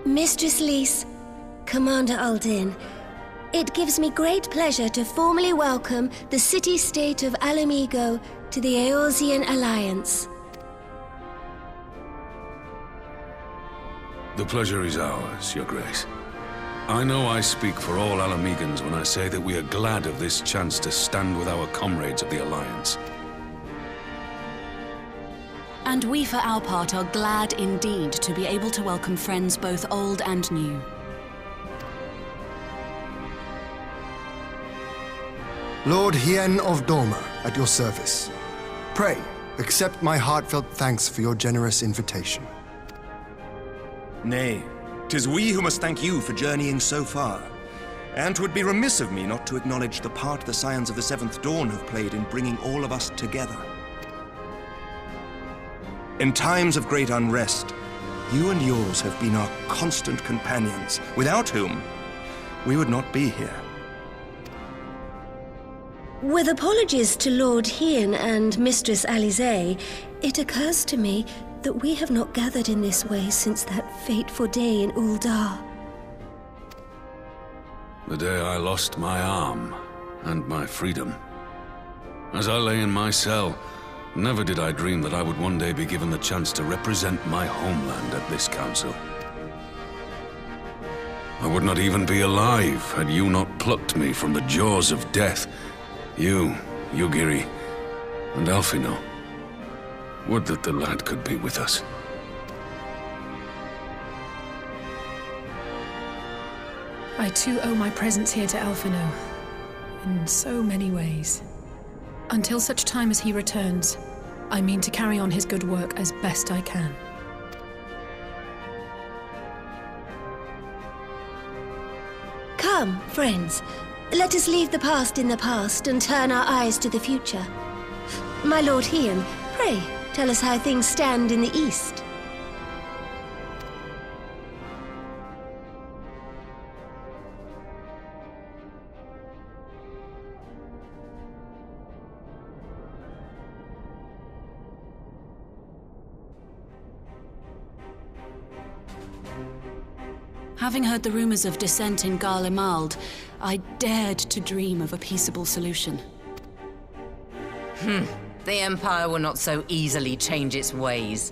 Mistress Lys, Commander Aldin, it gives me great pleasure to formally welcome the city-state of Alamigo to the Eorzean Alliance. The pleasure is ours, Your Grace. I know I speak for all Alamegans when I say that we are glad of this chance to stand with our comrades of the Alliance. And we, for our part, are glad indeed to be able to welcome friends both old and new. Lord Hien of Doma, at your service. Pray, accept my heartfelt thanks for your generous invitation. Nay, 'tis we who must thank you for journeying so far. And 'twould be remiss of me not to acknowledge the part the Scions of the Seventh Dawn have played in bringing all of us together. In times of great unrest, you and yours have been our constant companions, without whom we would not be here. With apologies to Lord Hien and Mistress Alisaie, it occurs to me that we have not gathered in this way since that fateful day in Uldar. The day I lost my arm and my freedom. As I lay in my cell, never did I dream that I would one day be given the chance to represent my homeland at this council. I would not even be alive had you not plucked me from the jaws of death. You, Yugiri, and Alphino. Would that the lad could be with us. I too owe my presence here to Alphino, in so many ways. Until such time as he returns, I mean to carry on his good work as best I can. Come, friends. Let us leave the past in the past and turn our eyes to the future. My Lord Hien, pray, tell us how things stand in the East. Having heard the rumors of dissent in Garlemald, I dared to dream of a peaceable solution. The Empire will not so easily change its ways.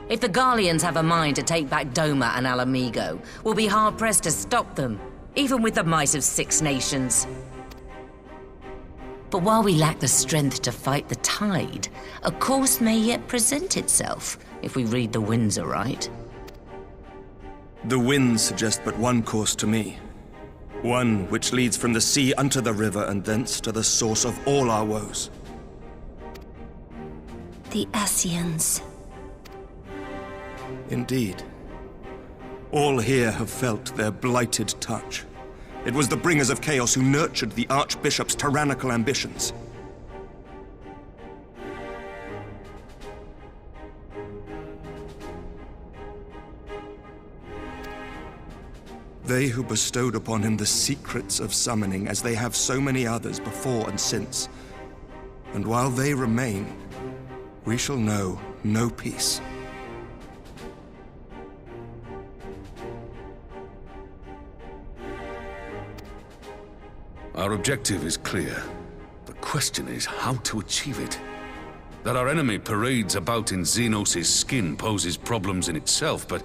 If the Garleans have a mind to take back Doma and Alamigo, we'll be hard-pressed to stop them, even with the might of 6 nations. But while we lack the strength to fight the tide, a course may yet present itself, if we read the winds aright. The winds suggest but one course to me. One which leads from the sea unto the river and thence to the source of all our woes. The Ascians. Indeed. All here have felt their blighted touch. It was the bringers of chaos who nurtured the Archbishop's tyrannical ambitions. They who bestowed upon him the secrets of summoning, as they have so many others before and since. And while they remain, we shall know no peace. Our objective is clear. The question is how to achieve it. That our enemy parades about in Xenos' skin poses problems in itself, but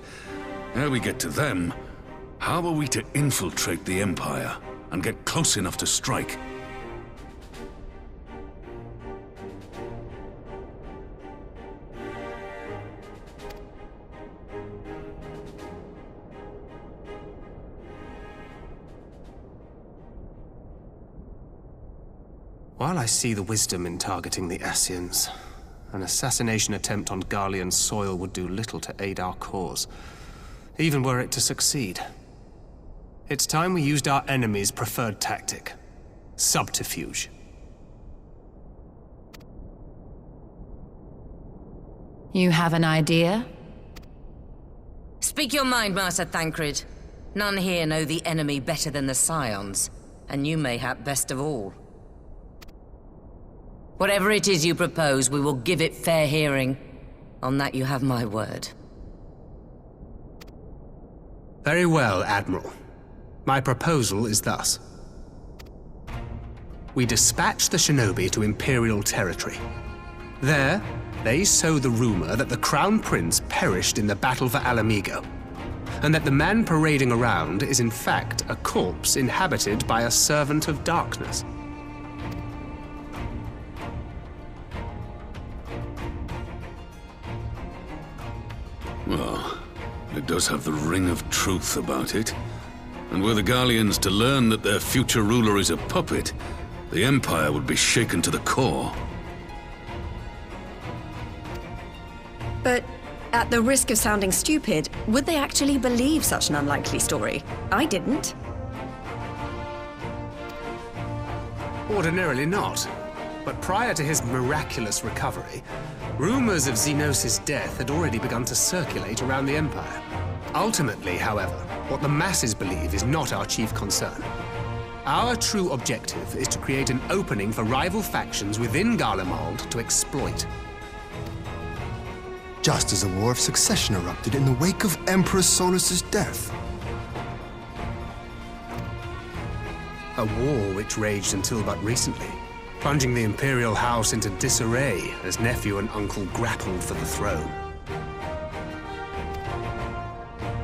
ere we get to them, how are we to infiltrate the Empire and get close enough to strike? While I see the wisdom in targeting the Ascians, an assassination attempt on Garlean soil would do little to aid our cause, even were it to succeed. It's time we used our enemy's preferred tactic: subterfuge. You have an idea? Speak your mind, Master Thancred. None here know the enemy better than the Scions, and you mayhap best of all. Whatever it is you propose, we will give it fair hearing. On that you have my word. Very well, Admiral. My proposal is thus. We dispatch the shinobi to Imperial territory. There, they sow the rumor that the Crown Prince perished in the battle for Alamigo, and that the man parading around is in fact a corpse inhabited by a servant of darkness. Well, it does have the ring of truth about it. And were the Garleans to learn that their future ruler is a puppet, the Empire would be shaken to the core. But at the risk of sounding stupid, would they actually believe such an unlikely story? I didn't. Ordinarily not. But prior to his miraculous recovery, rumors of Xenos' death had already begun to circulate around the Empire. Ultimately, however, what the masses believe is not our chief concern. Our true objective is to create an opening for rival factions within Garlemald to exploit. Just as a war of succession erupted in the wake of Emperor Solus's death. A war which raged until but recently, plunging the Imperial House into disarray as nephew and uncle grappled for the throne.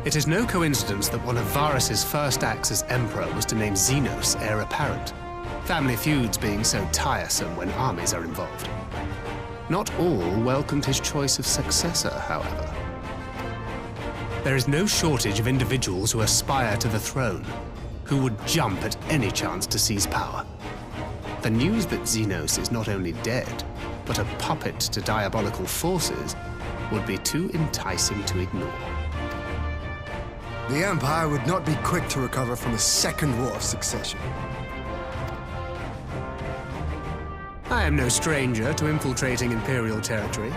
It is no coincidence that one of Varus's first acts as Emperor was to name Xenos heir apparent, family feuds being so tiresome when armies are involved. Not all welcomed his choice of successor, however. There is no shortage of individuals who aspire to the throne, who would jump at any chance to seize power. The news that Xenos is not only dead, but a puppet to diabolical forces, would be too enticing to ignore. The Empire would not be quick to recover from a second war of succession. I am no stranger to infiltrating Imperial territory.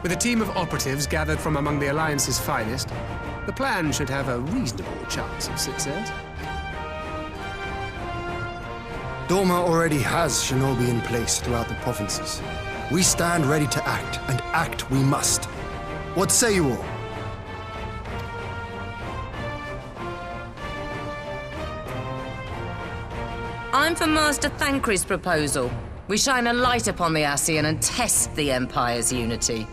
With a team of operatives gathered from among the Alliance's finest, the plan should have a reasonable chance of success. Doma already has shinobi in place throughout the provinces. We stand ready to act, and act we must. What say you all? I'm for Master Thancred's proposal. We shine a light upon the Ascian and test the Empire's unity.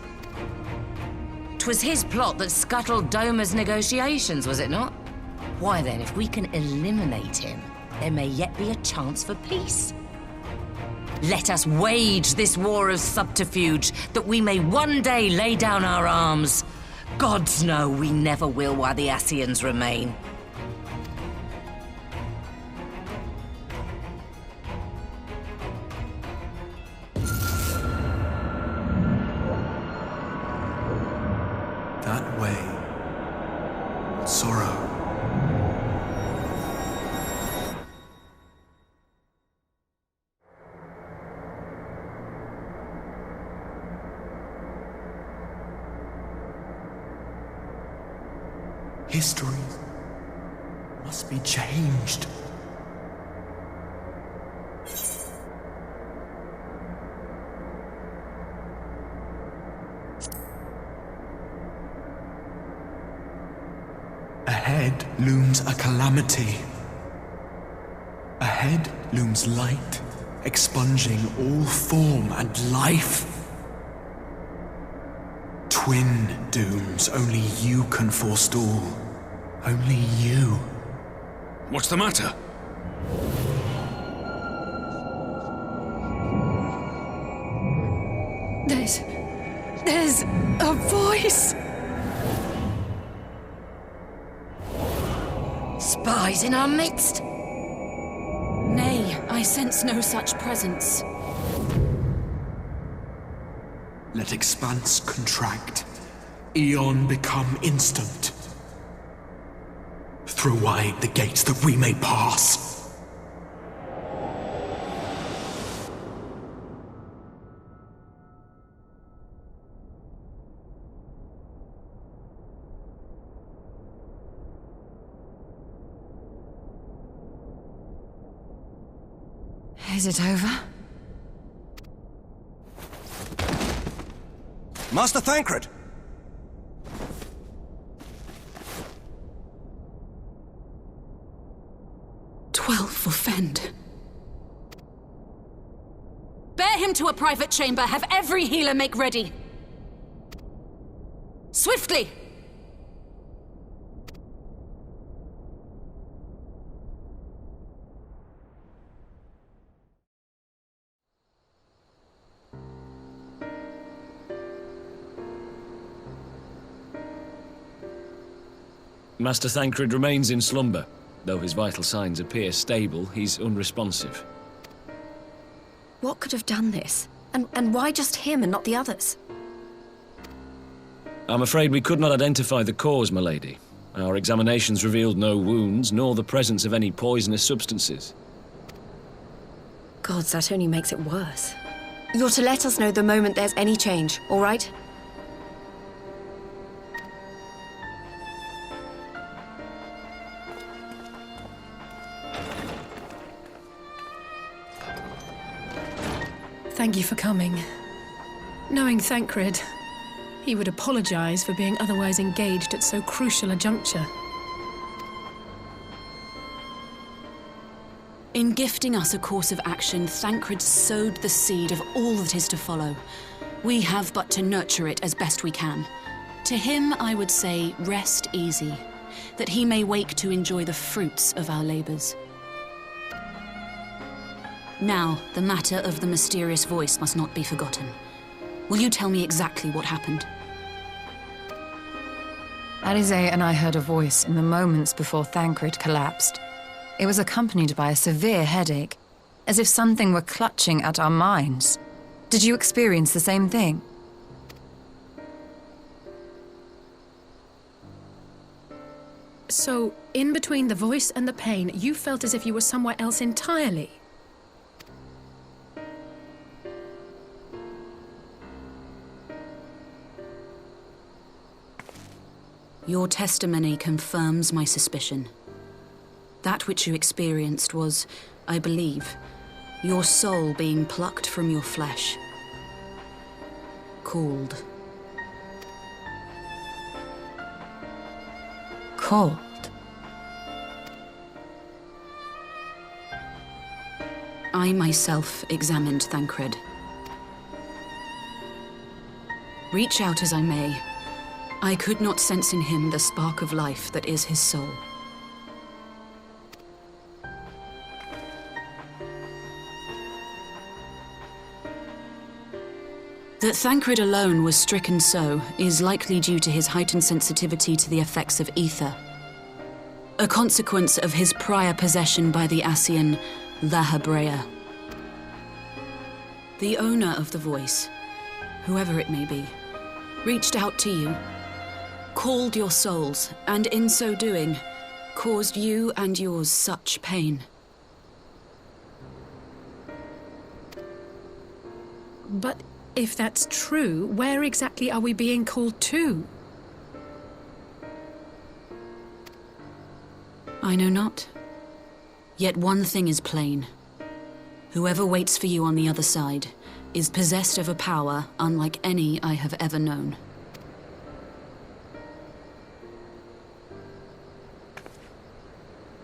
'Twas his plot that scuttled Doma's negotiations, was it not? Why then, if we can eliminate him, there may yet be a chance for peace. Let us wage this war of subterfuge, that we may one day lay down our arms. Gods know we never will while the Ascians remain. That way. Sorrow. History must be changed. Ahead looms a calamity. Ahead looms light, expunging all form and life. Twin dooms only you can forestall. Only you. What's the matter? There's a voice! Spies in our midst? Nay, I sense no such presence. Let expanse contract. Eon become instant. Throw wide the gates that we may pass. Is it over? Master Thancred! Self-offend. Bear him to a private chamber. Have every healer make ready. Swiftly! Master Thancred remains in slumber. Though his vital signs appear stable, he's unresponsive. What could have done this? And why just him and not the others? I'm afraid we could not identify the cause, my lady. Our examinations revealed no wounds, nor the presence of any poisonous substances. Gods, that only makes it worse. You're to let us know the moment there's any change, all right? Thank you for coming. Knowing Thancred, he would apologize for being otherwise engaged at so crucial a juncture. In gifting us a course of action, Thancred sowed the seed of all that is to follow. We have but to nurture it as best we can. To him, I would say, rest easy, that he may wake to enjoy the fruits of our labors. Now, the matter of the mysterious voice must not be forgotten. Will you tell me exactly what happened? Alize and I heard a voice in the moments before Thancred collapsed. It was accompanied by a severe headache, as if something were clutching at our minds. Did you experience the same thing? So, in between the voice and the pain, you felt as if you were somewhere else entirely? Your testimony confirms my suspicion. That which you experienced was, I believe, your soul being plucked from your flesh. Called. Called? I myself examined Thancred. Reach out as I may, I could not sense in him the spark of life that is his soul. That Thancred alone was stricken so is likely due to his heightened sensitivity to the effects of ether, a consequence of his prior possession by the Ascian La Hebrea. The owner of the voice, whoever it may be, reached out to you, called your souls, and in so doing, caused you and yours such pain. But if that's true, where exactly are we being called to? I know not. Yet one thing is plain. Whoever waits for you on the other side is possessed of a power unlike any I have ever known.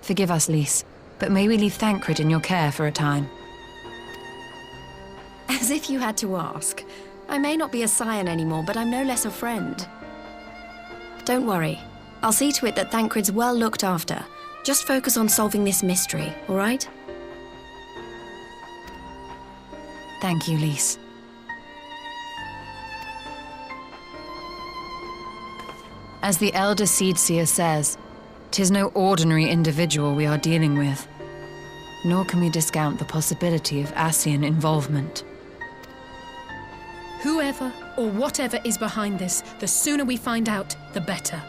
Forgive us, Lys, but may we leave Thancred in your care for a time? As if you had to ask. I may not be a scion anymore, but I'm no less a friend. Don't worry. I'll see to it that Thancred's well looked after. Just focus on solving this mystery, all right? Thank you, Lys. As the Elder Seedseer says, 'tis no ordinary individual we are dealing with. Nor can we discount the possibility of Ascian involvement. Whoever or whatever is behind this, the sooner we find out, the better.